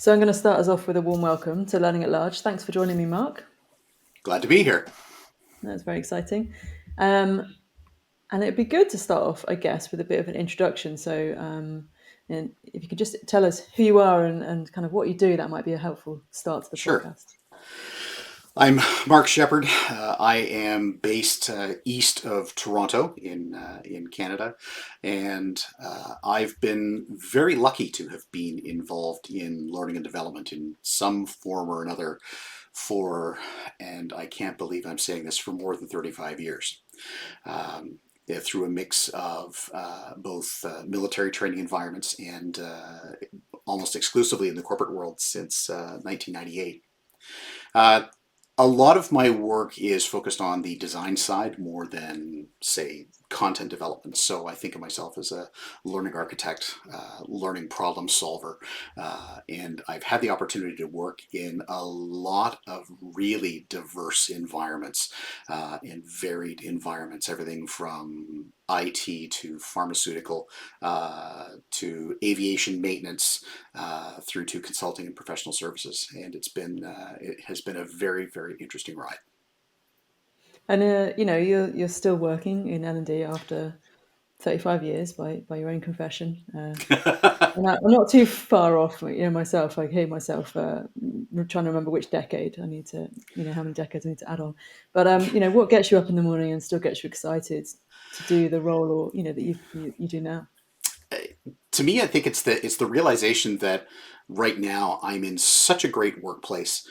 So I'm going to start us off with a warm welcome to Learning at Large. Thanks for joining me, Mark. Glad to be here. That's very exciting. And it'd be good to start off, I guess, with a bit of an introduction. And if you could just tell us who you are and kind of what you do, that might be a helpful start to the Sure. podcast. I'm Mark Sheppard. I am based east of Toronto in Canada, and I've been very lucky to have been involved in learning and development in some form or another and I can't believe I'm saying this, for more than 35 years. Through a mix of both military training environments and almost exclusively in the corporate world since 1998. Uh, a lot of my work is focused on the design side more than, say, content development. So I think of myself as a learning architect, learning problem solver. And I've had the opportunity to work in a lot of really diverse environments, in varied environments, everything from IT to pharmaceutical, to aviation maintenance, through to consulting and professional services, and it has been a very, very interesting ride. And you're still working in L&D after 35 years by your own confession. And I'm not too far off, myself. I hear myself trying to remember which decade I need to, how many decades I need to add on. But what gets you up in the morning and still gets you excited to do the role, or that you do now? To me, I think it's the realization that right now I'm in such a great workplace,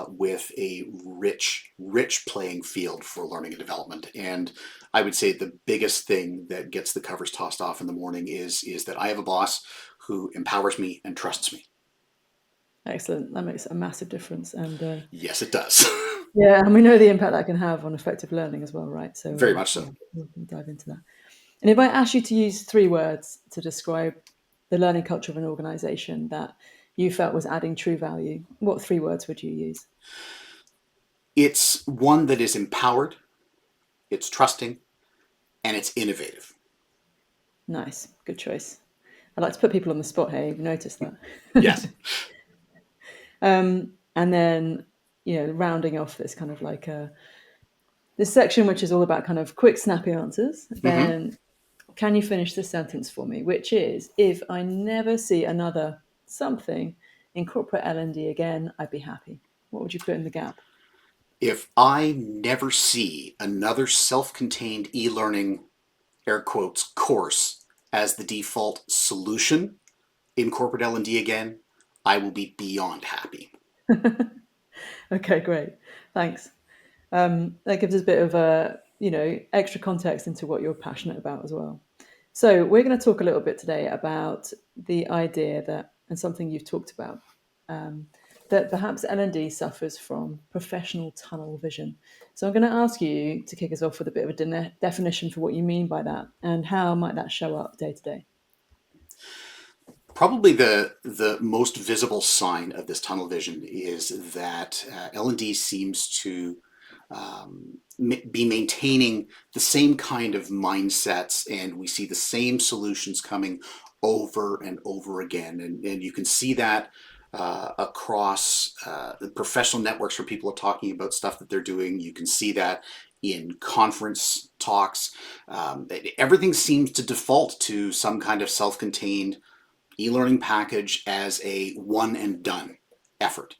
with a rich playing field for learning and development. And I would say the biggest thing that gets the covers tossed off in the morning is that I have a boss who empowers me and trusts me. Excellent. That makes a massive difference. And Yes, it does. yeah, and we know the impact that can have on effective learning as well, right? So Very much yeah, so. we'll dive into that. And if I ask you to use three words to describe the learning culture of an organization that you felt was adding true value, what three words would you use? It's one that is empowered, it's trusting, and it's innovative. Nice. Good choice. I like to put people on the spot here. You've noticed that. Yes. And then, rounding off this kind of like this section, which is all about kind of quick, snappy answers, Hmm. then can you finish this sentence for me? Which is, if I never see another something in corporate L&D again, I'd be happy. What would you put in the gap? If I never see another self-contained e-learning, air quotes, course as the default solution in corporate L&D again, I will be beyond happy. Okay, great. Thanks. That gives us a bit of extra context into what you're passionate about as well. So we're going to talk a little bit today about the idea that, and something you've talked about, that perhaps L&D suffers from professional tunnel vision. So I'm going to ask you to kick us off with a bit of a definition for what you mean by that, and how might that show up day to day? Probably the most visible sign of this tunnel vision is that L&D seems to be maintaining the same kind of mindsets, and we see the same solutions coming over and over again. And you can see that across the professional networks where people are talking about stuff that they're doing. You can see that in conference talks. Everything seems to default to some kind of self-contained e-learning package as a one and done effort.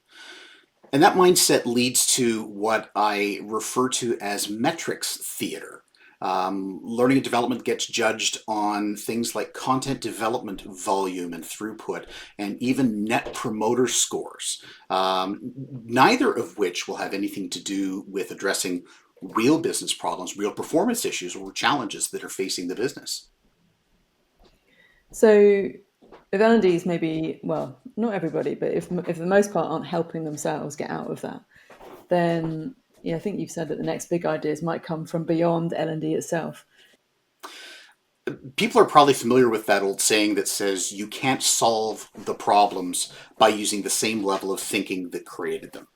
And that mindset leads to what I refer to as metrics theater. Learning and development gets judged on things like content development volume and throughput, and even net promoter scores, neither of which will have anything to do with addressing real business problems, real performance issues, or challenges that are facing the business. So if L&Ds maybe, well, not everybody, but if for the most part aren't helping themselves get out of that, then I think you've said that the next big ideas might come from beyond L&D itself. People are probably familiar with that old saying that says you can't solve the problems by using the same level of thinking that created them.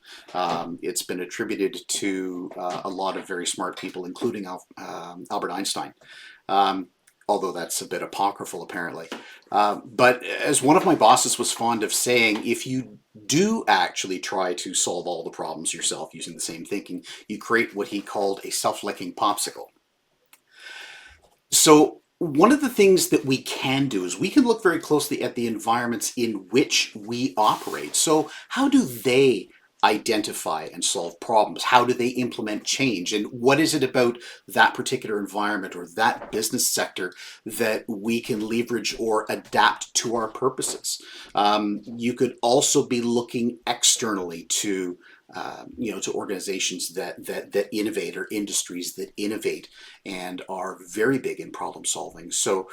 It's been attributed to a lot of very smart people, including Albert Einstein. although that's a bit apocryphal apparently. But as one of my bosses was fond of saying, if you do actually try to solve all the problems yourself using the same thinking, you create what he called a self-licking popsicle. So one of the things that we can do is we can look very closely at the environments in which we operate. So how do they identify and solve problems? How do they implement change? And what is it about that particular environment or that business sector that we can leverage or adapt to our purposes? You could also be looking externally to to organizations that innovate, or industries that innovate and are very big in problem solving. So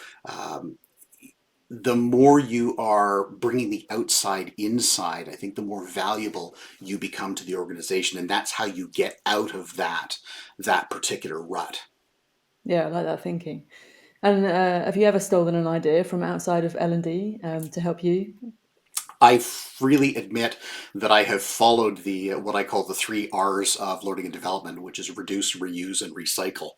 the more you are bringing the outside inside, I think the more valuable you become to the organization, and that's how you get out of that particular rut. Yeah, I like that thinking. And have you ever stolen an idea from outside of L&D to help you? I freely admit that I have followed the what I call the three R's of learning and development, which is reduce, reuse, and recycle.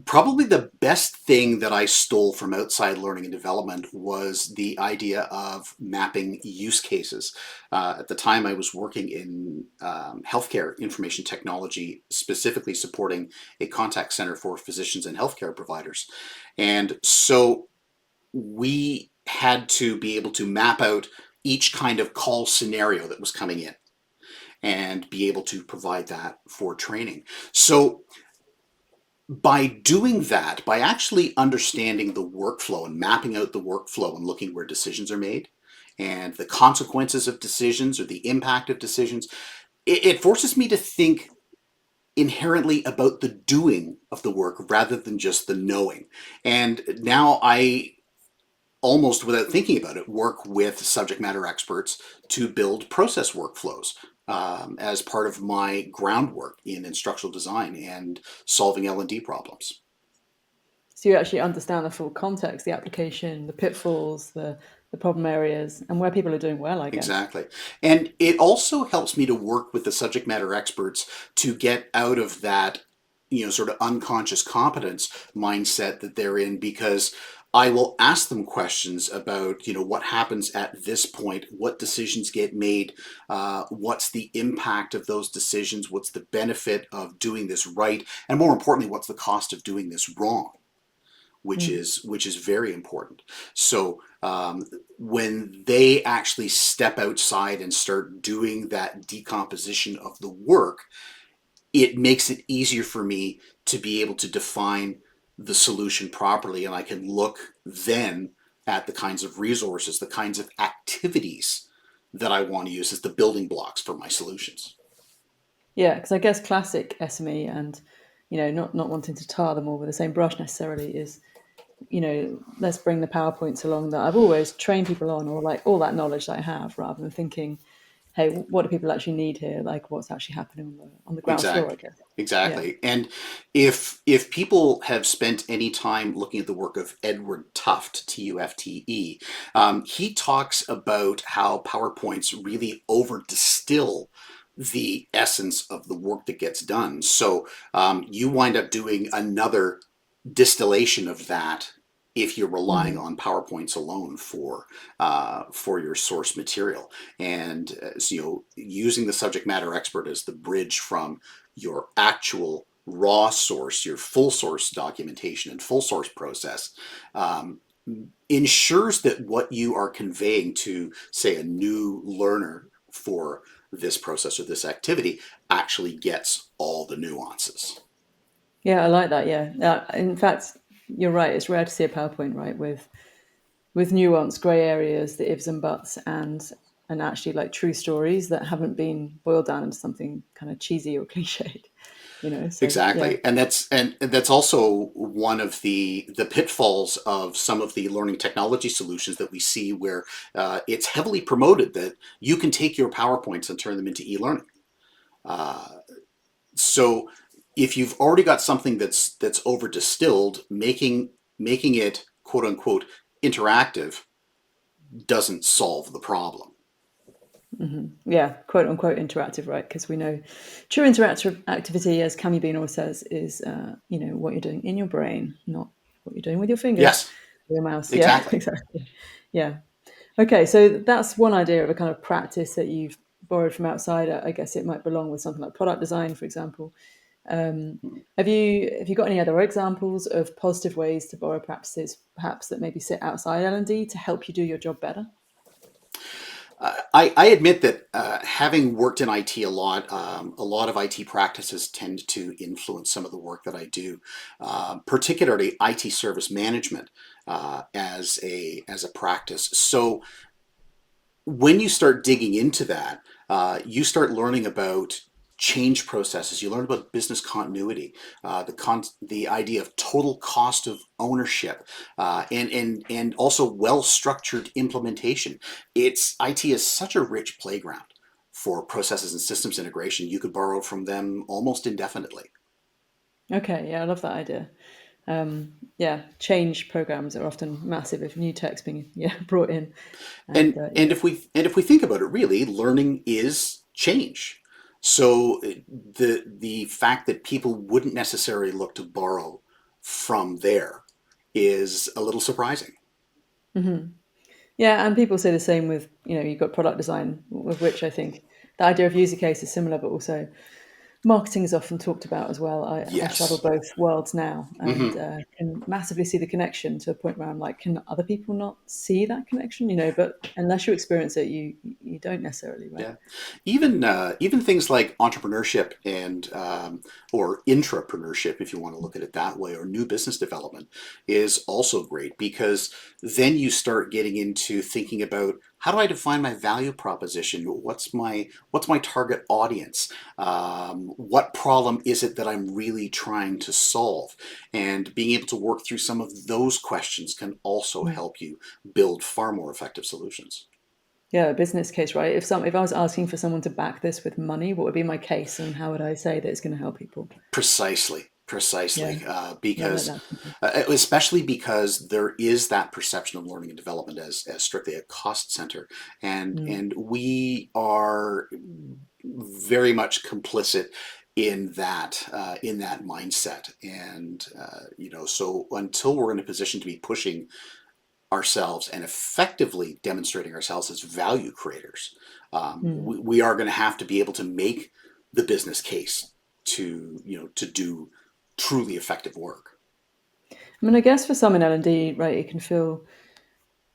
Probably the best thing that I stole from outside learning and development was the idea of mapping use cases. At the time, I was working in healthcare information technology, specifically supporting a contact center for physicians and healthcare providers, and so we had to be able to map out each kind of call scenario that was coming in and be able to provide that for training. So by doing that, by actually understanding the workflow and mapping out the workflow and looking where decisions are made and the consequences of decisions or the impact of decisions, it forces me to think inherently about the doing of the work rather than just the knowing. And now I, almost without thinking about it, work with subject matter experts to build process workflows as part of my groundwork in instructional design and solving L&D problems. So you actually understand the full context, the application, the pitfalls, the problem areas, and where people are doing well, I guess. Exactly. And it also helps me to work with the subject matter experts to get out of that, sort of unconscious competence mindset that they're in, because I will ask them questions about, what happens at this point, what decisions get made, what's the impact of those decisions, what's the benefit of doing this right, and more importantly, what's the cost of doing this wrong, Mm. which is very important. So when they actually step outside and start doing that decomposition of the work, it makes it easier for me to be able to define the solution properly, and I can look then at the kinds of resources, the kinds of activities that I want to use as the building blocks for my solutions. Yeah, because I guess classic SME and not wanting to tar them all with the same brush necessarily is let's bring the PowerPoints along that I've always trained people on, or like all that knowledge that I have, rather than thinking, hey, what do people actually need here? Like what's actually happening on the ground floor, I Exactly. guess. Yeah. Exactly. And if people have spent any time looking at the work of Edward Tufte, Tufte, he talks about how PowerPoints really over distill the essence of the work that gets done. So you wind up doing another distillation of that if you're relying Hmm. on PowerPoints alone for your source material. And using the subject matter expert as the bridge from your actual raw source, your full source documentation and full source process, um, ensures that what you are conveying to, say, a new learner for this process or this activity actually gets all the nuances. Yeah, I like that. Yeah. In fact, you're right. It's rare to see a PowerPoint, right, with nuanced grey areas, the ifs and buts, and actually like true stories that haven't been boiled down into something kind of cheesy or cliched. So yeah. Exactly, and that's also one of the pitfalls of some of the learning technology solutions that we see, where it's heavily promoted that you can take your PowerPoints and turn them into e-learning. Uh, so if you've already got something that's over distilled, making it quote unquote interactive doesn't solve the problem. Yeah, quote unquote interactive, right? Because we know true interactive activity, as Cami Bean always says, is what you're doing in your brain, not what you're doing with your fingers Yes, or your mouse. Yeah, exactly. exactly. Yeah. Okay, so that's one idea of a kind of practice that you've borrowed from outside. I guess it might belong with something like product design, for example. Um, have you got any other examples of positive ways to borrow practices, perhaps that maybe sit outside L&D to help you do your job better? I admit that having worked in IT a lot of IT practices tend to influence some of the work that I do, particularly IT service management as a practice. So when you start digging into that, you start learning about change processes. You learn about business continuity, the idea of total cost of ownership, and also well structured implementation. IT is such a rich playground for processes and systems integration. You could borrow from them almost indefinitely. Okay, yeah, I love that idea. Yeah, change programs are often massive if new tech's being brought in, and And if we think about it, really, learning is change. So the fact that people wouldn't necessarily look to borrow from there is a little surprising. yeah, and people say the same with you've got product design, with which I think the idea of user case is similar, but also marketing is often talked about as well. I straddle Yes. both worlds now and Hmm. can massively see the connection to a point where I'm like, can other people not see that connection? But unless you experience it, you don't necessarily, right? Yeah, even things like entrepreneurship and or intrapreneurship, if you want to look at it that way, or new business development is also great because then you start getting into thinking about how do I define my value proposition? What's my target audience? What problem is it that I'm really trying to solve? And being able to work through some of those questions can also Mm. help you build far more effective solutions. Yeah, a business case, right? If I was asking for someone to back this with money, what would be my case, and how would I say that it's going to help people? Precisely, Yeah, precisely, yeah, I like because that thinking. especially because there is that perception of learning and development as strictly a cost center, Mm. and we are very much complicit in that mindset, and so until we're in a position to be pushing ourselves and effectively demonstrating ourselves as value creators, Mm. we are going to have to be able to make the business case to do truly effective work. I mean, I guess for some in L&D, right, it can feel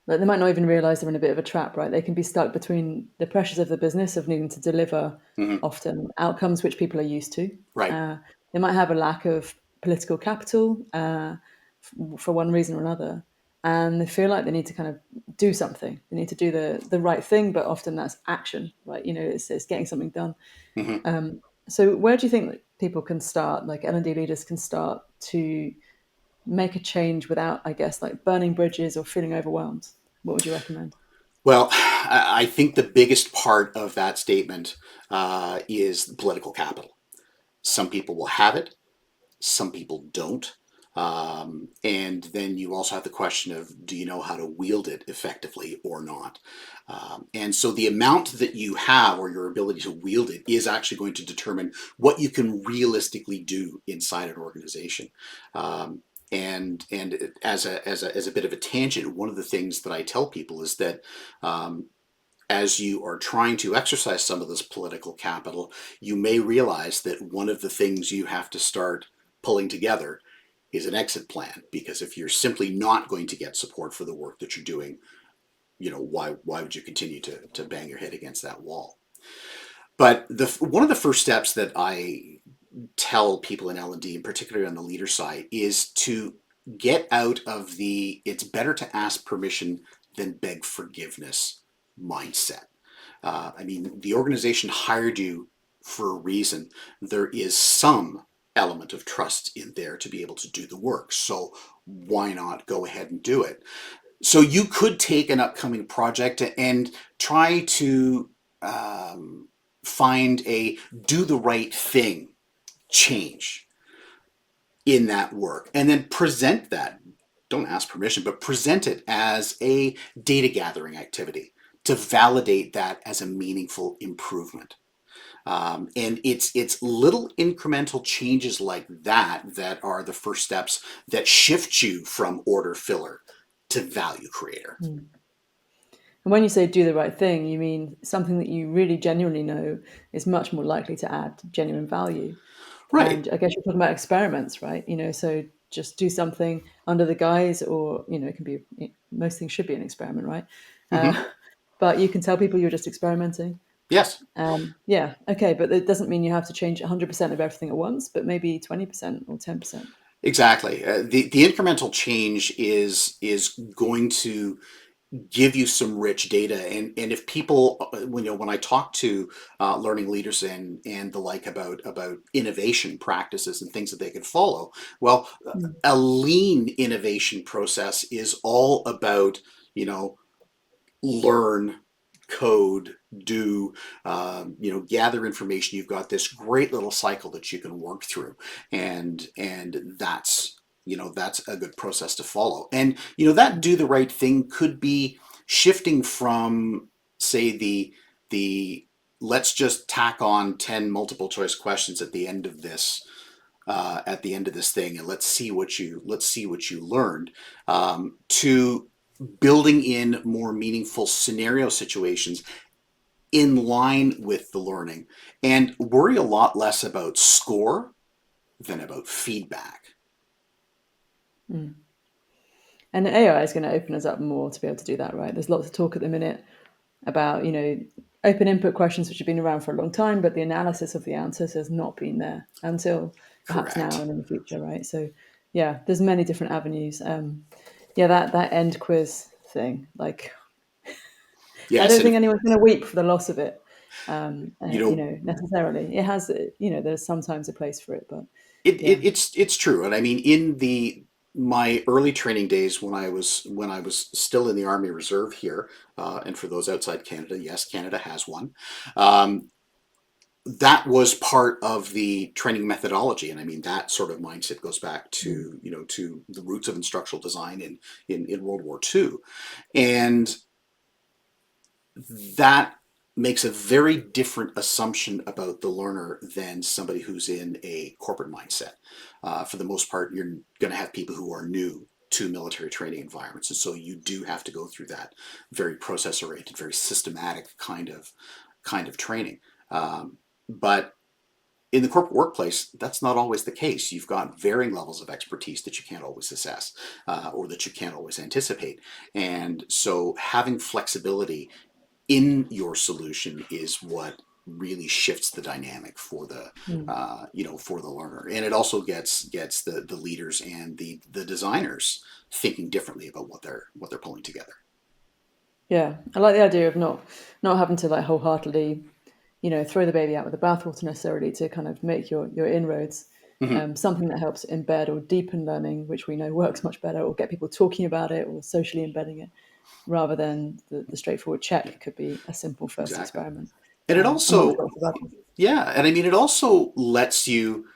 like they might not even realize they're in a bit of a trap, right? They can be stuck between the pressures of the business of needing to deliver Hmm. often outcomes which people are used to. Right. Uh, they might have a lack of political capital for one reason or another, and they feel like they need to kind of do something. They need to do the right thing, but often that's action, right? It's getting something done. Hmm. So where do you think that people can start, like L&D leaders can start to make a change without, I guess, like burning bridges or feeling overwhelmed? What would you recommend? Well, I think the biggest part of that statement is political capital. Some people will have it, some people don't. And then you also have the question of do you know how to wield it effectively or not? And so the amount that you have or your ability to wield it is actually going to determine what you can realistically do inside an organization. Um, and as a bit of a tangent, one of the things that I tell people is that um, as you are trying to exercise some of this political capital, you may realize that one of the things you have to start pulling together is an exit plan. Because if you're simply not going to get support for the work that you're doing, why would you continue to bang your head against that wall? But one of the first steps that I tell people in L&D, and particularly on the leader side, is to get out of the it's better to ask permission than beg forgiveness mindset. I mean, the organization hired you for a reason. There is some element of trust in there to be able to do the work. So why not go ahead and do it? So you could take an upcoming project and try to find a do the right thing change in that work and then present that. Don't ask permission, but present it as a data gathering activity to validate that as a meaningful improvement. And it's little incremental changes like that that are the first steps that shift you from order filler to value creator. Mm. And when you say do the right thing, you mean something that you really genuinely know is much more likely to add genuine value. Right. And I guess you're talking about experiments, right? So just do something under the guise, or it can be, most things should be an experiment, right? Hmm. Uh, but you can tell people you're just experimenting. Yes. Yeah, okay, but it doesn't mean you have to change 100% of everything at once, but maybe 20% or 10%. Exactly. The incremental change is going to give you some rich data, and if people, when I talk to learning leaders and the like about innovation practices and things that they could follow, well, Mm, a lean innovation process is all about, you know learn, code, do, gather information. You've got this great little cycle that you can work through, and that's a good process to follow. And that mm, do the right thing could be shifting from, say, the let's just tack on 10 multiple choice questions at the end of this thing, and let's see what you learned, to building in more meaningful scenario situations in line with the learning, and worry a lot less about score than about feedback. mm. And AI is going to open us up more to be able to do that, right? There's lots of talk at the minute about, open input questions which have been around for a long time, but the analysis of the answers has not been there until perhaps now Correct. and in the future, right? So, yeah, there's many different avenues. Yeah, that end quiz thing, like, I Yes, don't and think if, anyone's going to weep for the loss of it, you know necessarily. It has, there's sometimes a place for it, but yeah. it's true. And I mean, in the my early training days, when I was still in the Army Reserve here, and for those outside Canada, yes, Canada has one. Um, that was part of the training methodology, and I mean that sort of mindset goes back Mm, to the roots of instructional design in World War II, and that makes a very different assumption about the learner than somebody who's in a corporate mindset. For the most part, you're going to have people who are new to military training environments, and so you do have to go through that very process oriented, very systematic kind of training. But in the corporate workplace, that's not always the case. You've got varying levels of expertise that you can't always assess, or that you can't always anticipate. And so having flexibility in your solution is what really shifts the dynamic for mm. the learner, and it also gets the leaders and the designers thinking differently about what they're pulling together. Yeah, I like the idea of not having to like wholeheartedly, throw the baby out with the bathwater necessarily to kind of make your inroads. Hmm. Something that helps embed or deepen learning, which we know works much better, or get people talking about it or socially embedding it, rather than the straightforward check could be a simple first Exactly. experiment And it amongst also, lots of others. yeah, and I mean, it also lets you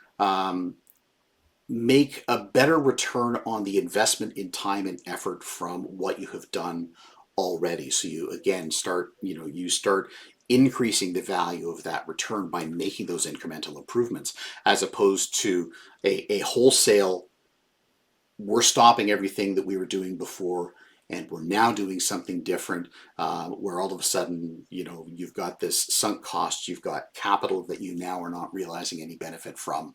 make a better return on the investment in time and effort from what you have done already. So you again start increasing the value of that return by making those incremental improvements, as opposed to a wholesale, we're stopping everything that we were doing before and we're now doing something different, where all of a sudden, you've got this sunk cost, you've got capital that you now are not realizing any benefit from.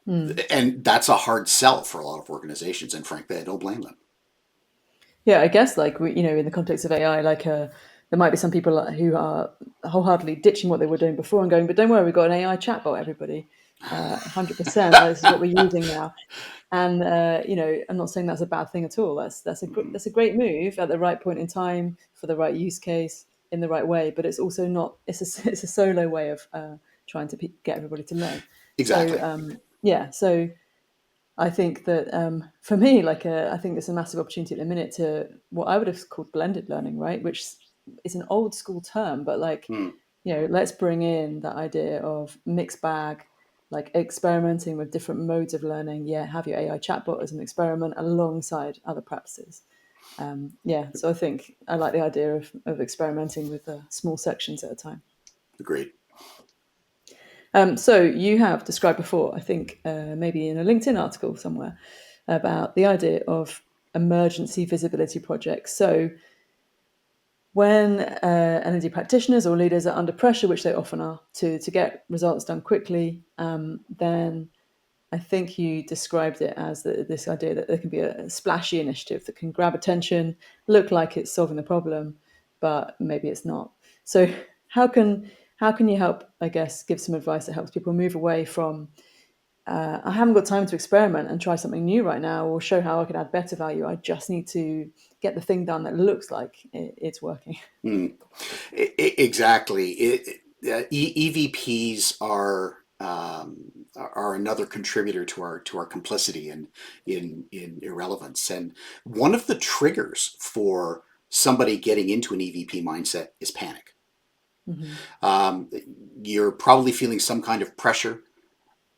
Hmm. And that's a hard sell for a lot of organizations, and frankly, I don't blame them. Yeah, I guess like in the context of AI, like there might be some people who are wholeheartedly ditching what they were doing before and going, but don't worry, we've got an AI chatbot, everybody, 100%. Like, this is what we're using now. And I'm not saying that's a bad thing at all. That's a great move at the right point in time for the right use case in the right way. But it's also not. It's a solo way of trying to get everybody to learn. So Exactly. yeah. So I think that for me, like I think there's a massive opportunity at the minute to what I would have called blended learning, right? Which is an old school term, but like Hmm. let's bring in that idea of mixed bag, like experimenting with different modes of learning. Yeah, have your AI chatbot as an experiment alongside other practices. Yeah, so I think I like the idea of experimenting with small sections at a time. Agreed. So you have described before, I think maybe in a LinkedIn article somewhere, about the idea of emergency visibility projects. So when L&D practitioners or leaders are under pressure, which they often are, to get results done quickly, then I think you described it as this idea that there can be a splashy initiative that can grab attention, look like it's solving the problem, but maybe it's not. So how can how can you help, I guess, give some advice that helps people move away from I haven't got time to experiment and try something new right now, or show how I could add better value. I just need to get the thing done that looks like it's working. Mm. Exactly. EVPs are another contributor to our complicity in irrelevance. And one of the triggers for somebody getting into an EVP mindset is panic. Hmm. Um, you're probably feeling some kind of pressure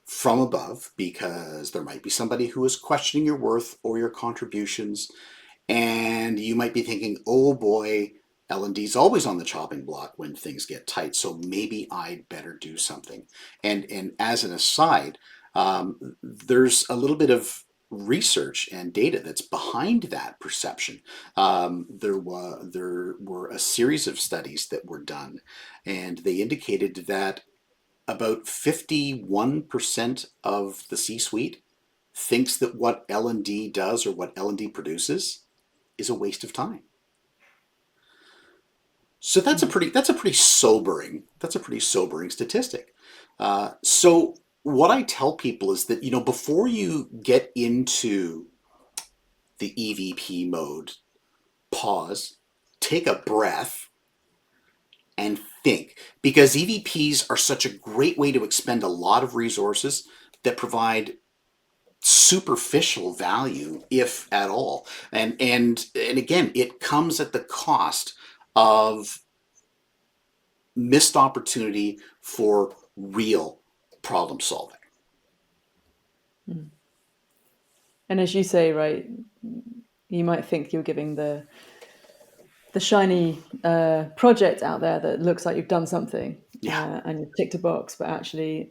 from above because there might be somebody who is questioning your worth or your contributions, and you might be thinking, oh boy, L&D's always on the chopping block when things get tight, so maybe I'd better do something. And as an aside, there's a little bit of research and data that's behind that perception. There were a series of studies that were done, and they indicated that about 51% of the C-suite thinks that what L&D does or what L&D produces is a waste of time. So that's a pretty sobering statistic. So what I tell people is that, before you get into the EVP mode, pause, take a breath, and think, because EVPs are such a great way to expend a lot of resources that provide superficial value, if at all. And again, it comes at the cost of missed opportunity for real problem solving. And as you say, right, you might think you're giving the shiny project out there that looks like you've done something Yeah, and you've ticked a box, but actually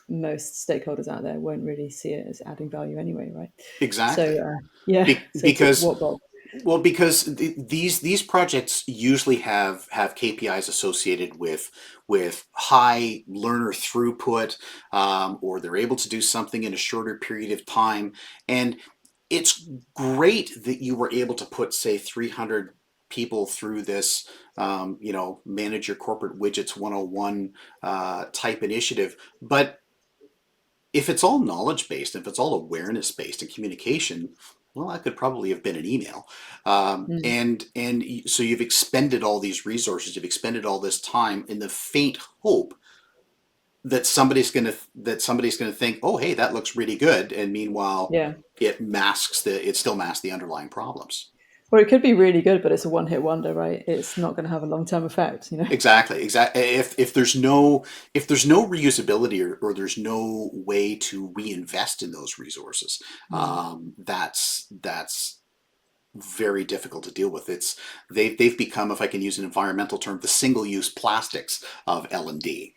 most stakeholders out there won't really see it as adding value anyway, right? So exactly. yeah, so tick Because what box? these projects usually have KPIs associated with high learner throughput, or they're able to do something in a shorter period of time. And it's great that you were able to put, say, 300 people through this, manage your corporate widgets 101 type initiative. But if it's all knowledge based, if it's all awareness based and communication, well, that could probably have been an email. Mm, And so you've expended all these resources, you've expended all this time in the faint hope that somebody's gonna think, oh, hey, that looks really good, and meanwhile, yeah. it still masks the underlying problems. Or it could be really good, but it's a one hit wonder, right? It's not going to have a long term effect, you know? Exactly, exactly. If there's no reusability, or there's no way to reinvest in those resources, Mm. that's very difficult to deal with. They've become, if I can use an environmental term, the single use plastics of L&D.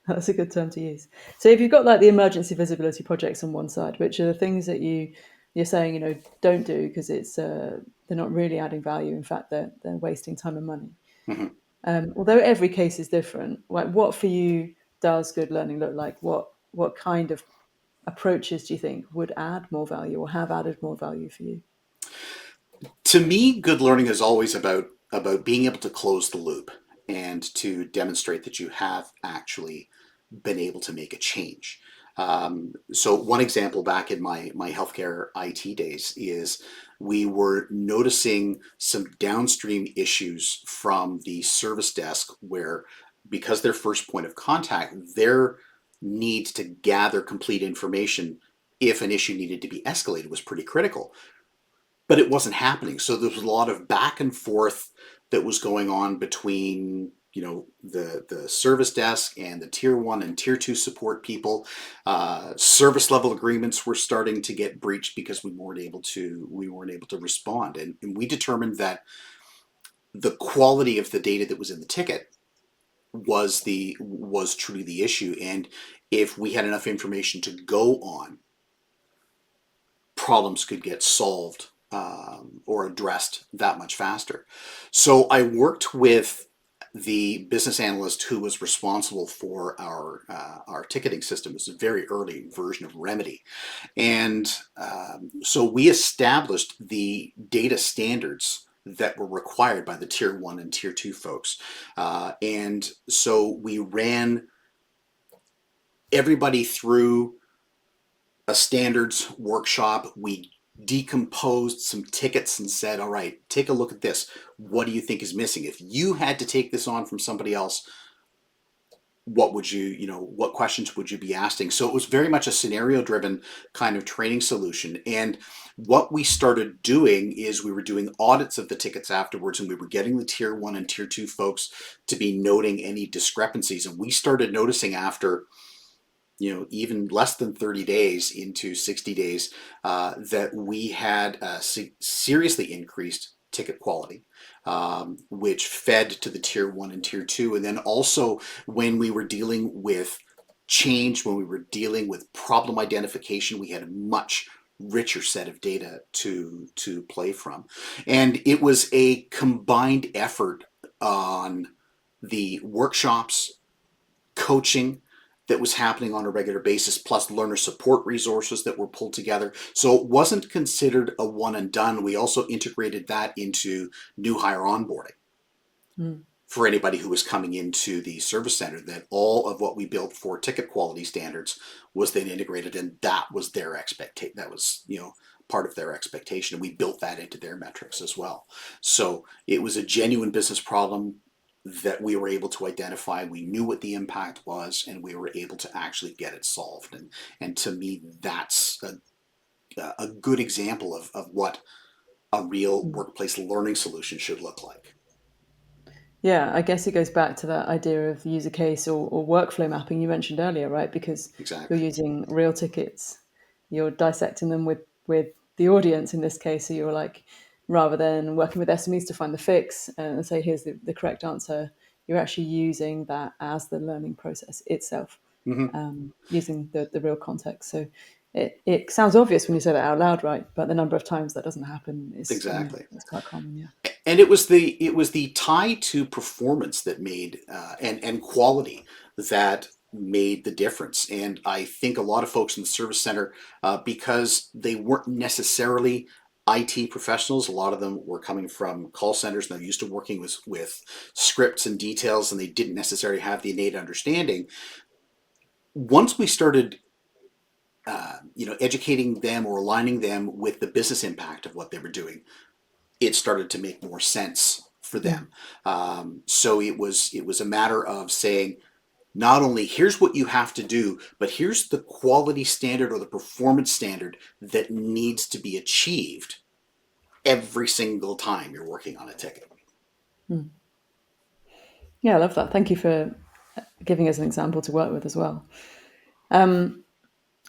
That's a good term to use. So if you've got like the emergency visibility projects on one side, which are the things that you're saying, don't do because it's they're not really adding value. In fact, they're wasting time and money. Mhm. Although every case is different, like what for you does good learning look like? What kind of approaches do you think would add more value or have added more value for you? To me, good learning is always about being able to close the loop and to demonstrate that you have actually been able to make a change. So one example back in my healthcare IT days is we were noticing some downstream issues from the service desk where, because their first point of contact, their need to gather complete information if an issue needed to be escalated was pretty critical, but it wasn't happening. So there was a lot of back and forth that was going on between the service desk and the tier 1 and tier 2 support people. Service level agreements were starting to get breached because we weren't able to respond, and we determined that the quality of the data that was in the ticket was truly the issue. And if we had enough information to go on, problems could get solved, or addressed that much faster. So I worked with the business analyst who was responsible for our ticketing system. It was a very early version of Remedy, and so we established the data standards that were required by the tier 1 and tier 2 folks, and so we ran everybody through a standards workshop. We decomposed some tickets and said, all right, take a look at this. What do you think is missing? If you had to take this on from somebody else, what would what questions would you be asking? So it was very much a scenario driven kind of training solution. And what we started doing is we were doing audits of the tickets afterwards, and we were getting the tier 1 and tier 2 folks to be noting any discrepancies. And we started noticing after even less than 30 days into 60 days, that we had seriously increased ticket quality, which fed to the tier 1 and tier 2. And then also when we were dealing with change, when we were dealing with problem identification, we had a much richer set of data to play from. And it was a combined effort on the workshops, coaching that was happening on a regular basis, plus learner support resources that were pulled together. So it wasn't considered a one and done. We also integrated that into new hire onboarding for anybody who was coming into the service center, that all of what we built for ticket quality standards was then integrated, and that was their expectation. That was, part of their expectation. And we built that into their metrics as well. So it was a genuine business problem that we were able to identify. We knew what the impact was, and we were able to actually get it solved. And to me, that's a good example of what a real workplace learning solution should look like. Yeah, I guess it goes back to that idea of user case or workflow mapping you mentioned earlier, right? Because you're Exactly. using real tickets, you're dissecting them with the audience in this case. So you're like, rather than working with SMEs to find the fix and say, here's the correct answer, you're actually using that as the learning process itself, Mm-hmm. using the real context. So it sounds obvious when you say that out loud, right? But the number of times that doesn't happen is, Exactly. it's quite common, yeah. And it was the tie to performance that made, and quality, that made the difference. And I think a lot of folks in the service center, because they weren't necessarily IT professionals, a lot of them were coming from call centers and they're used to working with scripts and details, and they didn't necessarily have the innate understanding. Once we started educating them or aligning them with the business impact of what they were doing, it started to make more sense for them. So it was a matter of saying, not only here's what you have to do, but here's the quality standard or the performance standard that needs to be achieved every single time you're working on a ticket. Yeah, I love that. Thank you for giving us an example to work with as well.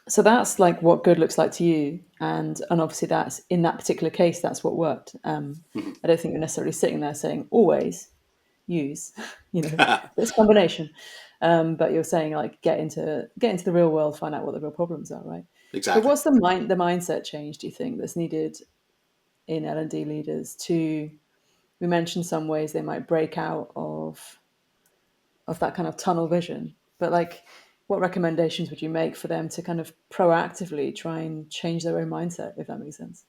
So that's like what good looks like to you, and obviously that's in that particular case that's what worked. Mhm. I don't think you're necessarily sitting there saying always use, this combination, but you're saying like get into the real world, find out what the real problems are, right? But Exactly. what's the mindset change do you think that's needed in L&D leaders to? We mentioned some ways they might break out of that kind of tunnel vision. But like, what recommendations would you make for them to kind of proactively try and change their own mindset, if that makes sense?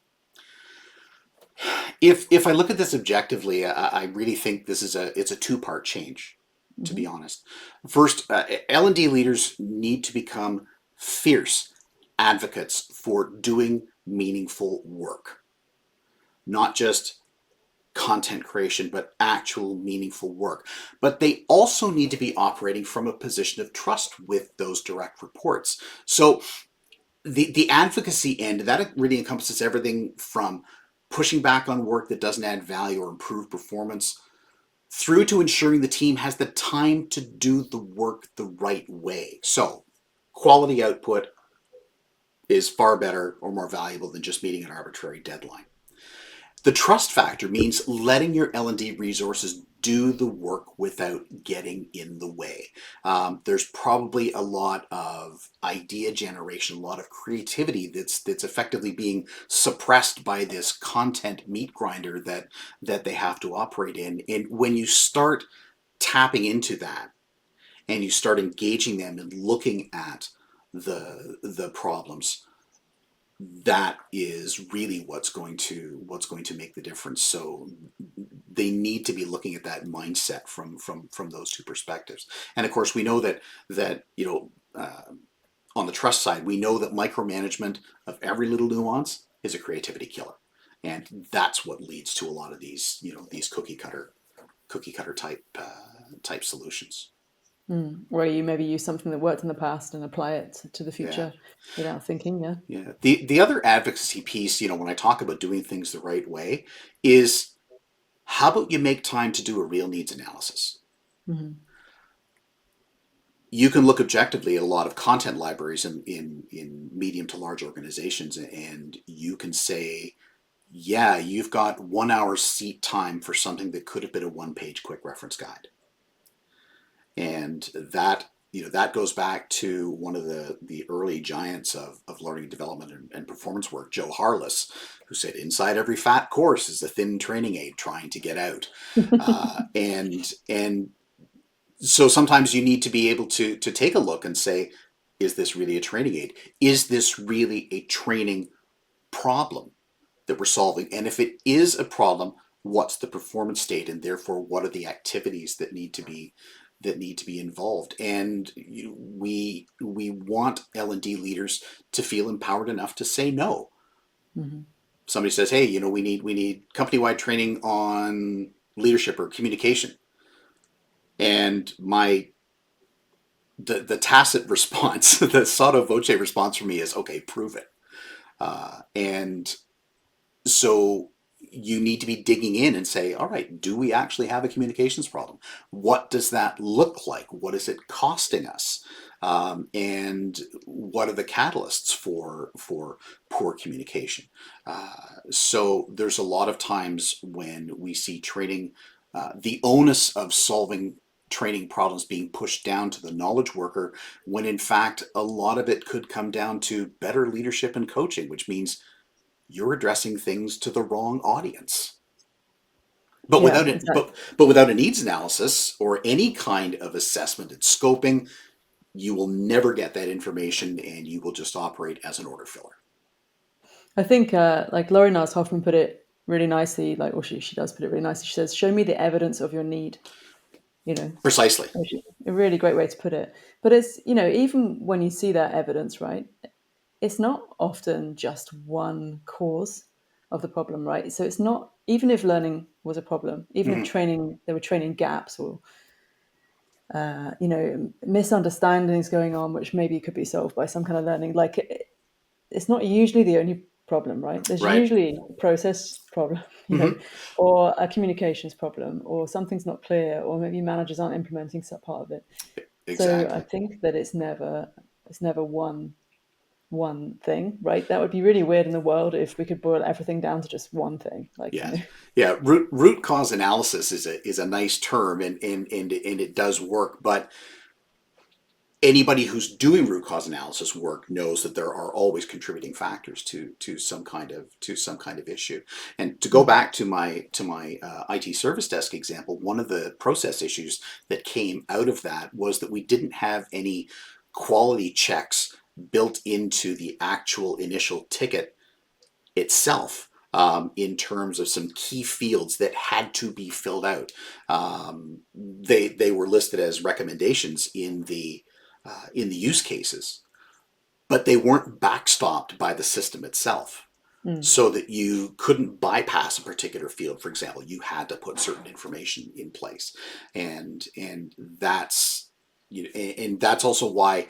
If I look at this objectively, I really think it's a two-part change, to be honest. First, L&D leaders need to become fierce advocates for doing meaningful work, not just content creation, but actual meaningful work. But they also need to be operating from a position of trust with those direct reports. So the advocacy end, that really encompasses everything from pushing back on work that doesn't add value or improve performance, through to ensuring the team has the time to do the work the right way. So, quality output is far better or more valuable than just meeting an arbitrary deadline. The trust factor means letting your L&D resources do the work without getting in the way. There's probably a lot of idea generation, a lot of creativity that's effectively being suppressed by this content meat grinder that they have to operate in. And when you start tapping into that and you start engaging them and looking at the problems, that is really what's going to make the difference. So they need to be looking at that mindset from those two perspectives. And of course, we know that on the trust side, we know that micromanagement of every little nuance is a creativity killer, and that's what leads to a lot of these cookie cutter type solutions. Where you maybe use something that worked in the past and apply it to the Yeah. future without thinking. Yeah. Yeah. The other advocacy piece, when I talk about doing things the right way, is how about you make time to do a real needs analysis? Hmm. You can look objectively at a lot of content libraries in medium to large organizations, and you can say, yeah, you've got 1 hour seat time for something that could have been a one-page quick reference guide. And that goes back to one of the early giants of learning development and performance work, Joe Harless, who said inside every fat course is a thin training aid trying to get out. And so sometimes you need to be able to take a look and say, is this really a training aid? Is this really a training problem that we're solving? And if it is a problem, what's the performance state, and therefore what are the activities that need to be involved? And we want L&D leaders to feel empowered enough to say no. Hmm. Somebody says, hey, we need company-wide training on leadership or communication, and the tacit response, the sotto voce response for me is, okay, prove it. And so you need to be digging in and say, all right, do we actually have a communications problem? What does that look like? What is it costing us? And what are the catalysts for poor communication? So there's a lot of times when we see training, the onus of solving training problems being pushed down to the knowledge worker, when in fact a lot of it could come down to better leadership and coaching, which means you're addressing things to the wrong audience. But Yeah, without it, exactly. but without a needs analysis or any kind of assessment and scoping, you will never get that information, and you will just operate as an order filler. I think like Laurie Nars Hoffman put it really nicely, like, or she does put it really nicely. She says, show me the evidence of your need, you know, Precisely. which is a really great way to put it. But it's, even when you see that evidence, right, it's not often just one cause of the problem, right? So it's not, even if learning was a problem, even if Mhm. training, there were training gaps or, misunderstandings going on, which maybe could be solved by some kind of learning, like it's not usually the only problem, right? There's Right. usually a process problem, Hmm. or a communications problem, or something's not clear, or maybe managers aren't implementing some part of it. So I Exactly. think that it's never one thing, right? That would be really weird in the world if we could boil everything down to just one thing, like Yeah. Yeah. Root cause analysis is a nice term, and it does work, but anybody who's doing root cause analysis work knows that there are always contributing factors to some kind of issue. And to go Mhm. back to my IT service desk example, one of the process issues that came out of that was that we didn't have any quality checks built into the actual initial ticket itself. In terms of some key fields that had to be filled out, they were listed as recommendations in the use cases, but they weren't backstopped by the system itself, Mm. so that you couldn't bypass a particular field. For example, you had to put certain information in place, and that's also why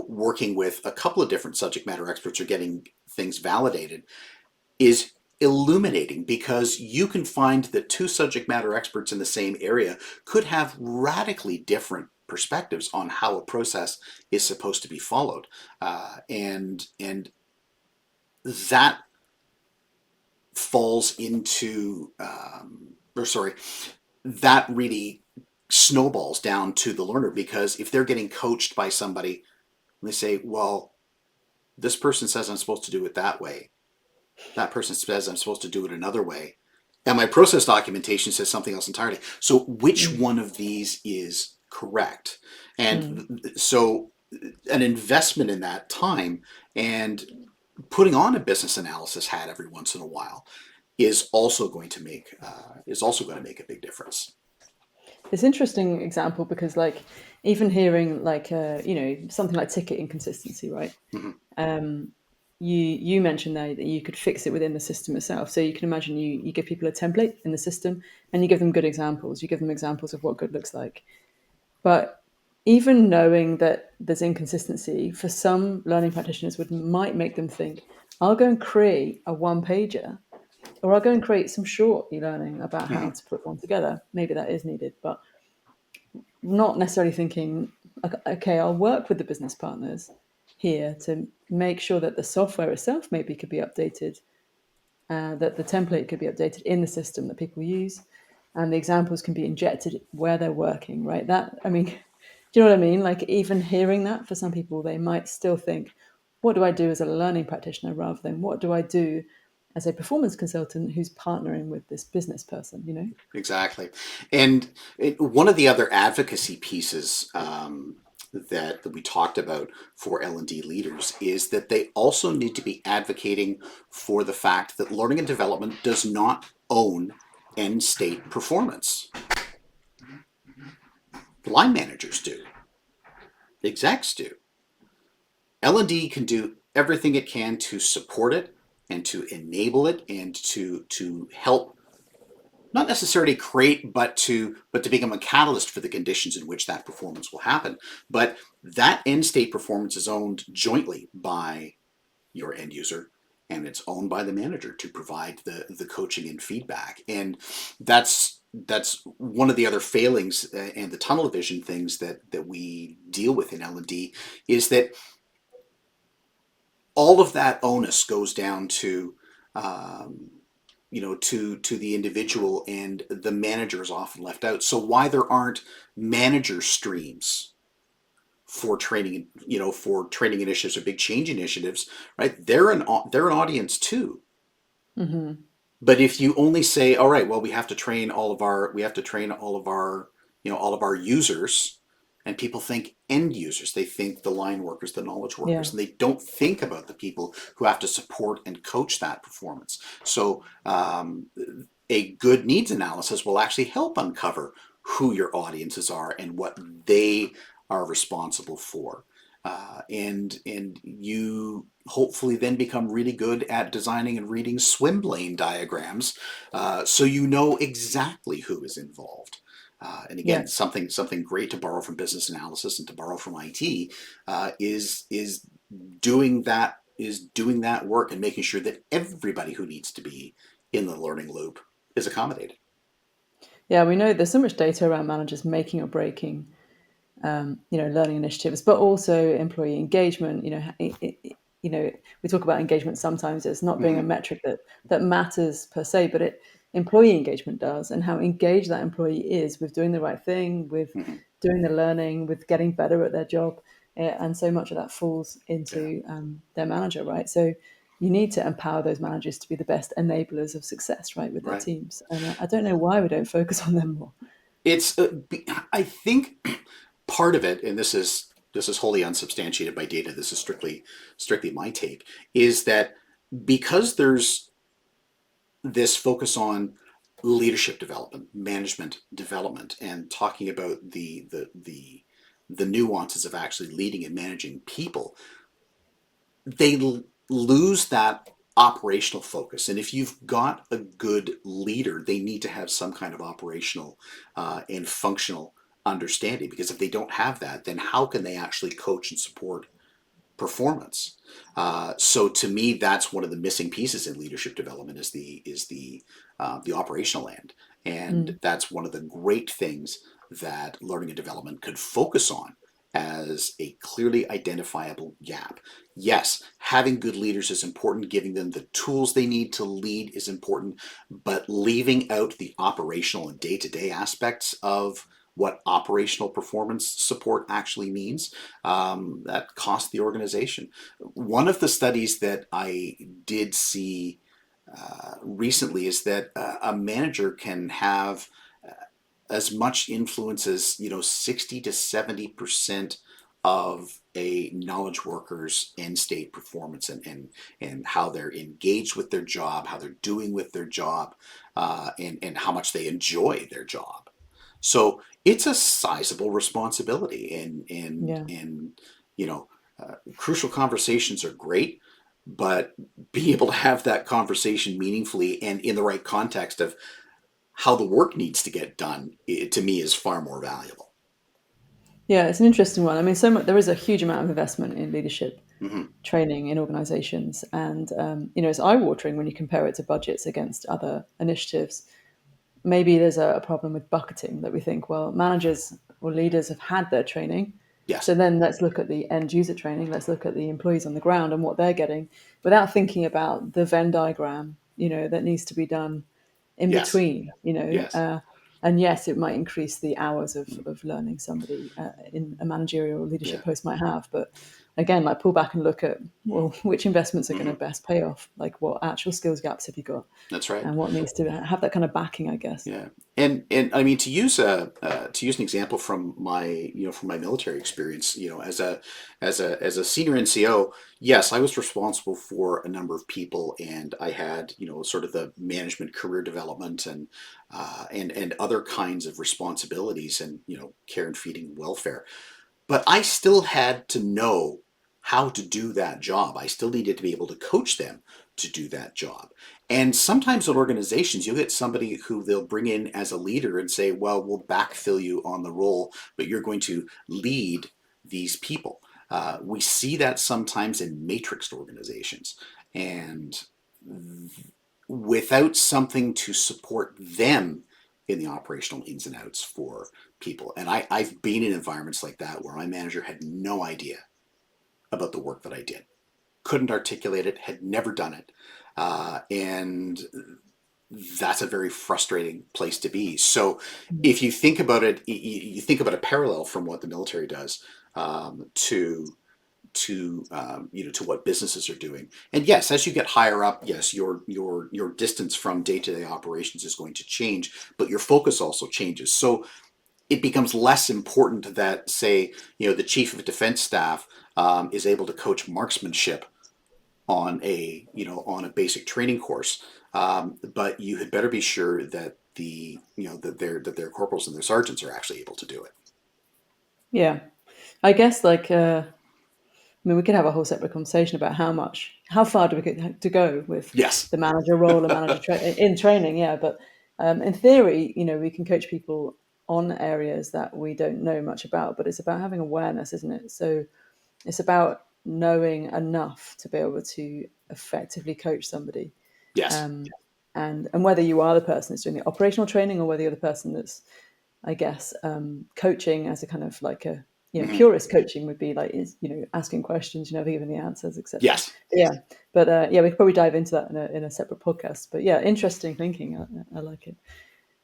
working with a couple of different subject matter experts or getting things validated is illuminating, because you can find that two subject matter experts in the same area could have radically different perspectives on how a process is supposed to be followed, and that falls into, or sorry, that really snowballs down to the learner, because if they're getting coached by somebody and they say, well, this person says I'm supposed to do it that way, that person says I'm supposed to do it another way, and my process documentation says something else entirely. So which Mm. one of these is correct? Mm. And so an investment in that time and putting on a business analysis hat every once in a while is also going to make a big difference. It's interesting example because like even hearing like something like ticket inconsistency, right? Mm-hmm. Um, you mentioned there that you could fix it within the system itself. So you can imagine you give people a template in the system and you give them good examples. You give them examples of what good looks like. But even knowing that there's inconsistency for some learning practitioners might make them think, I'll go and create a one pager or I'll go and create some short e-learning about how Mm-hmm. to put one together. Maybe that is needed, but not necessarily thinking, okay, I'll work with the business partners here to make sure that the software itself maybe could be updated, that the template could be updated in the system that people use, and the examples can be injected where they're working, right? That, I mean, do you know what I mean? Like, even hearing that for some people, they might still think, what do I do as a learning practitioner rather than what do I do as a performance consultant who's partnering with this business person, you know? Exactly. And one of the other advocacy pieces that we talked about for L&D leaders is that they also need to be advocating for the fact that learning and development does not own end state performance. Line managers do. Execs do. L&D can do everything it can to support it and to enable it and to help, not necessarily create, but to become a catalyst for the conditions in which that performance will happen. But that end state performance is owned jointly by your end user, and it's owned by the manager to provide the coaching and feedback. And that's one of the other failings and the tunnel vision things that we deal with in L&D, is that all of that onus goes down to um, to the individual, and the manager is often left out. So why there aren't manager streams for training, for training initiatives or big change initiatives, right? They're an audience too. Mm-hmm. But if you only say, all right, well, we have to train all of our users, and people think end users, they think the line workers, the knowledge workers, Yeah. and they don't think about the people who have to support and coach that performance. So a good needs analysis will actually help uncover who your audiences are and what they are responsible for. And you hopefully then become really good at designing and reading swim lane diagrams, so you know exactly who is involved. And Yeah. again, something great to borrow from business analysis and to borrow from IT is doing that work and making sure that everybody who needs to be in the learning loop is accommodated. Yeah, we know there's so much data around managers making or breaking, learning initiatives, but also employee engagement. We talk about engagement sometimes as not being a Mm-hmm. metric that matters per se, but employee engagement does, and how engaged that employee is with doing the right thing, with Mm-hmm. doing the learning, with getting better at their job, and so much of that falls Yeah. into their manager, right? So you need to empower those managers to be the best enablers of success, right, with their Right. teams. And I don't know why we don't focus on them more. It's I think part of it, and this is wholly unsubstantiated by data. This is strictly my take, is that because there's this focus on leadership development, management development, and talking about the nuances of actually leading and managing people, they lose that operational focus. And if you've got a good leader, they need to have some kind of operational and functional understanding, because if they don't have that, then how can they actually coach and support performance. So to me, that's one of the missing pieces in leadership development is the operational end, and Mm. that's one of the great things that learning and development could focus on as a clearly identifiable gap. Yes, having good leaders is important, giving them the tools they need to lead is important, but leaving out the operational and day-to-day aspects of what operational performance support actually means, that costs the organization. One of the studies that I did see recently is that a manager can have as much influence as 60 to 70% of a knowledge worker's end state performance, and how they're engaged with their job, how they're doing with their job, and how much they enjoy their job. So it's a sizable responsibility, Yeah. and you know, crucial conversations are great, but being able to have that conversation meaningfully and in the right context of how the work needs to get done, to me, is far more valuable. Yeah, it's an interesting one. I mean, so much, there is a huge amount of investment in leadership Hmm. training in organizations. And, it's eye watering when you compare it to budgets against other initiatives. Maybe there's a problem with bucketing that we think, well, managers or leaders have had their training. So Yes, then let's look at the end user training. Let's look at the employees on the ground and what they're getting without thinking about the Venn diagram, that needs to be done in yes, between, yes. and yes, it might increase the hours of learning somebody in a managerial leadership Yeah. post might have. But again, like pull back and look at, well, which investments are going to Hmm. best pay off? Like what actual skills gaps have you got? That's right. And what needs to have that kind of backing, I guess. Yeah, and I mean, to use an example from my from my military experience, as a senior NCO, yes, I was responsible for a number of people, and I had sort of the management career development and other kinds of responsibilities, and care and feeding and welfare. But I still had to know how to do that job. I still needed to be able to coach them to do that job. And sometimes in organizations, you'll get somebody who they'll bring in as a leader and say, well, we'll backfill you on the role, but you're going to lead these people. We see that sometimes in matrixed organizations. And without something to support them in the operational ins and outs for people. And I've been in environments like that where my manager had no idea about the work that I did, couldn't articulate it, had never done it. And that's a very frustrating place to be. So if you think about it, you think about a parallel from what the military does, to what businesses are doing. And yes, as you get higher up, yes, your distance from day-to-day operations is going to change, but your focus also changes. So it becomes less important that, say, the chief of defense staff is able to coach marksmanship on a basic training course, but you had better be sure that their corporals and their sergeants are actually able to do it. Yeah, I guess like I mean, we could have a whole separate conversation about how far do we get to go with Yes. the manager role and in training. Yeah, but in theory, we can coach people on areas that we don't know much about, but it's about having awareness, isn't it? So it's about knowing enough to be able to effectively coach somebody, Yes. um, and whether you are the person that's doing the operational training or whether you're the person that's, I guess, coaching as a kind of like a, Hmm. purist coaching would be like, is, asking questions, never giving the answers, etc. Yes. Yeah, but yeah, we could probably dive into that in a separate podcast. But yeah, interesting thinking. I like it.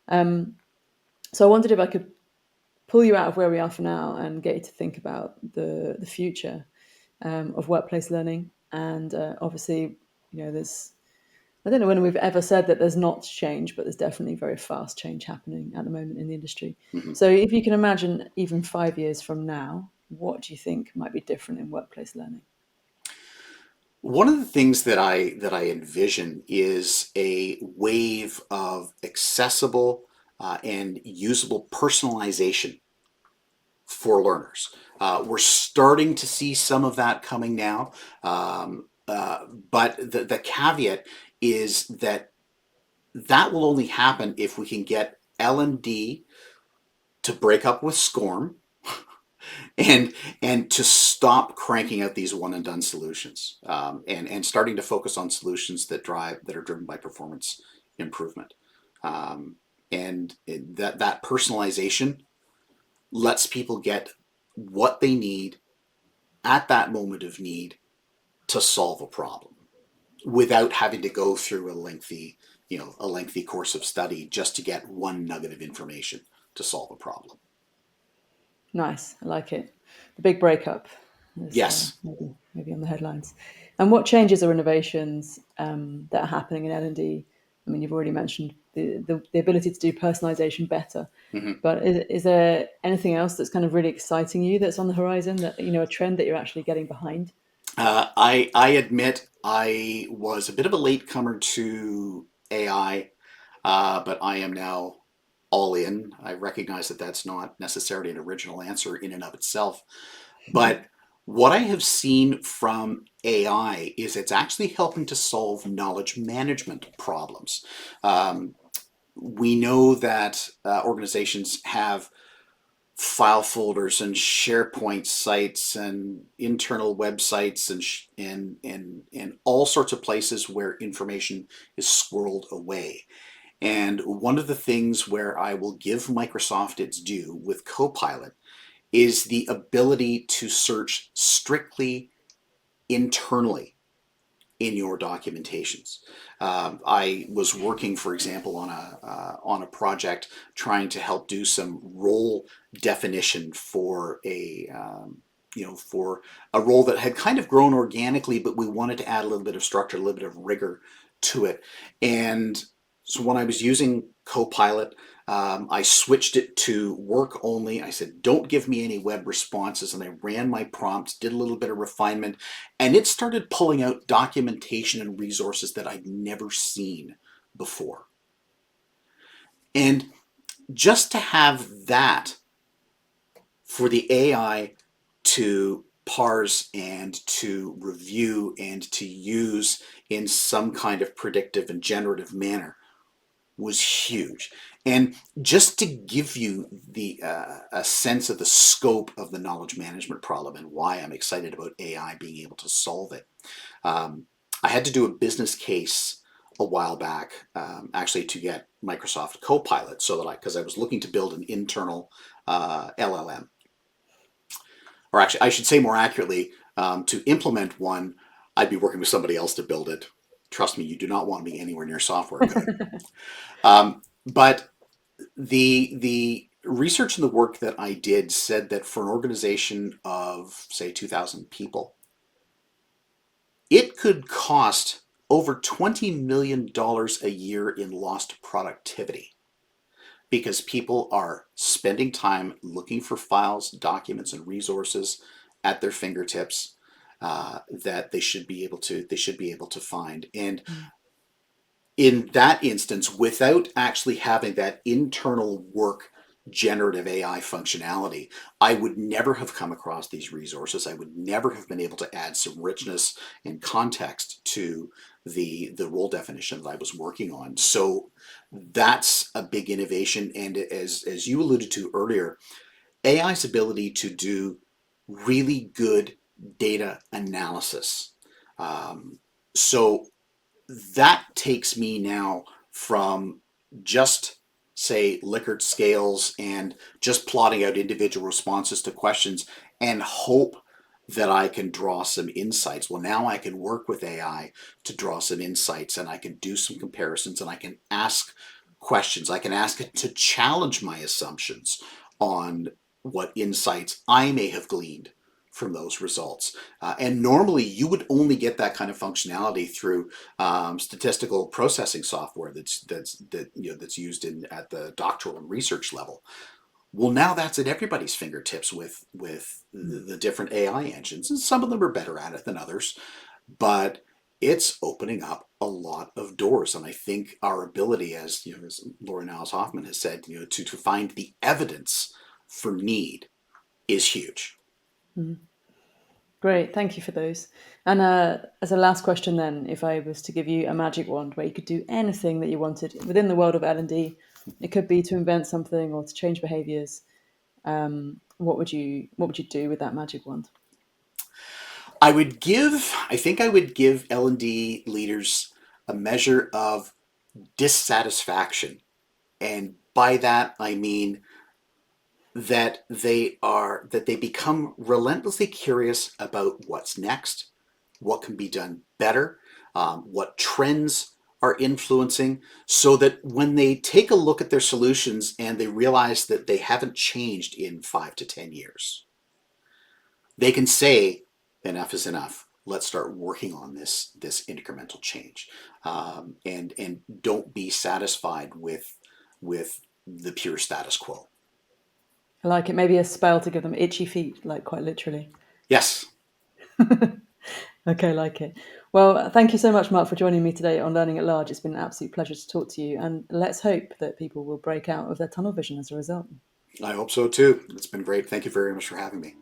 Um, so I wondered if I could pull you out of where we are for now and get you to think about the future of workplace learning. And obviously, there's, I don't know when we've ever said that there's not change, but there's definitely very fast change happening at the moment in the industry. Hmm. So if you can imagine even 5 years from now, what do you think might be different in workplace learning? One of the things that I envision is a wave of accessible and usable personalization for learners. We're starting to see some of that coming now, but the caveat is that will only happen if we can get L&D to break up with SCORM and to stop cranking out these one and done solutions, and starting to focus on solutions that are driven by performance improvement, and that personalization lets people get what they need at that moment of need to solve a problem without having to go through a lengthy course of study just to get one nugget of information to solve a problem. Nice, I like it. The big breakup is Yes. maybe on the headlines. And what changes or innovations that are happening in L&D? I mean, you've already mentioned the ability to do personalization better, Mm-hmm. but is there anything else that's kind of really exciting you that's on the horizon, that, you know, a trend that you're actually getting behind? I admit I was a bit of a latecomer to AI, but I am now all in. I recognize that that's not necessarily an original answer in and of itself, but what I have seen from AI is it's actually helping to solve knowledge management problems. Um, we know that organizations have file folders and SharePoint sites and internal websites and all sorts of places where information is squirreled away. And one of the things where I will give Microsoft its due with Copilot is the ability to search strictly internally in your documentations. I was working, for example, on a project trying to help do some role definition for a role that had kind of grown organically, but we wanted to add a little bit of structure, a little bit of rigor to it. And so when I was using Copilot, I switched it to work only. I said, don't give me any web responses. And I ran my prompts, did a little bit of refinement, and it started pulling out documentation and resources that I'd never seen before. And just to have that for the AI to parse and to review and to use in some kind of predictive and generative manner was huge. And just to give you a sense of the scope of the knowledge management problem and why I'm excited about AI being able to solve it, um, I had to do a business case a while back, actually, to get Microsoft Copilot, so that because I was looking to build an internal LLM, or actually, I should say more accurately, to implement one, I'd be working with somebody else to build it. Trust me, you do not want me anywhere near software code. But the research and the work that I did said that for an organization of, say, 2,000 people, it could cost over $20 million a year in lost productivity because people are spending time looking for files, documents, and resources at their fingertips, that they should be able to find. And Mm. in that instance, without actually having that internal work generative AI functionality, I would never have come across these resources. I would never have been able to add some richness and context to the role definition that I was working on. So that's a big innovation. And as you alluded to earlier, AI's ability to do really good data analysis. So that takes me now from just, say, Likert scales and just plotting out individual responses to questions and hope that I can draw some insights. Well, now I can work with AI to draw some insights, and I can do some comparisons, and I can ask questions. I can ask it to challenge my assumptions on what insights I may have gleaned from those results. And normally you would only get that kind of functionality through statistical processing software that's used at the doctoral and research level. Well, now that's at everybody's fingertips with the different AI engines, and some of them are better at it than others, but it's opening up a lot of doors. And I think our ability, as you know, as Laura Niles Hoffman has said, to find the evidence for need is huge. Mm. Great, thank you for those. And as a last question, then, if I was to give you a magic wand where you could do anything that you wanted within the world of L&D, it could be to invent something or to change behaviours. what would you do with that magic wand? I think I would give L&D leaders a measure of dissatisfaction. And by that, I mean that they become relentlessly curious about what's next, what can be done better, what trends are influencing, so that when they take a look at their solutions and they realize that they haven't changed in 5 to 10 years, they can say enough is enough. Let's start working on this incremental change, and don't be satisfied with the pure status quo. I like it. Maybe a spell to give them itchy feet, like quite literally. Yes, Okay, like it. Well, thank you so much, Mark, for joining me today on Learning at Large. It's been an absolute pleasure to talk to you, and let's hope that people will break out of their tunnel vision as a result. I hope so too. It's been great. Thank you very much for having me.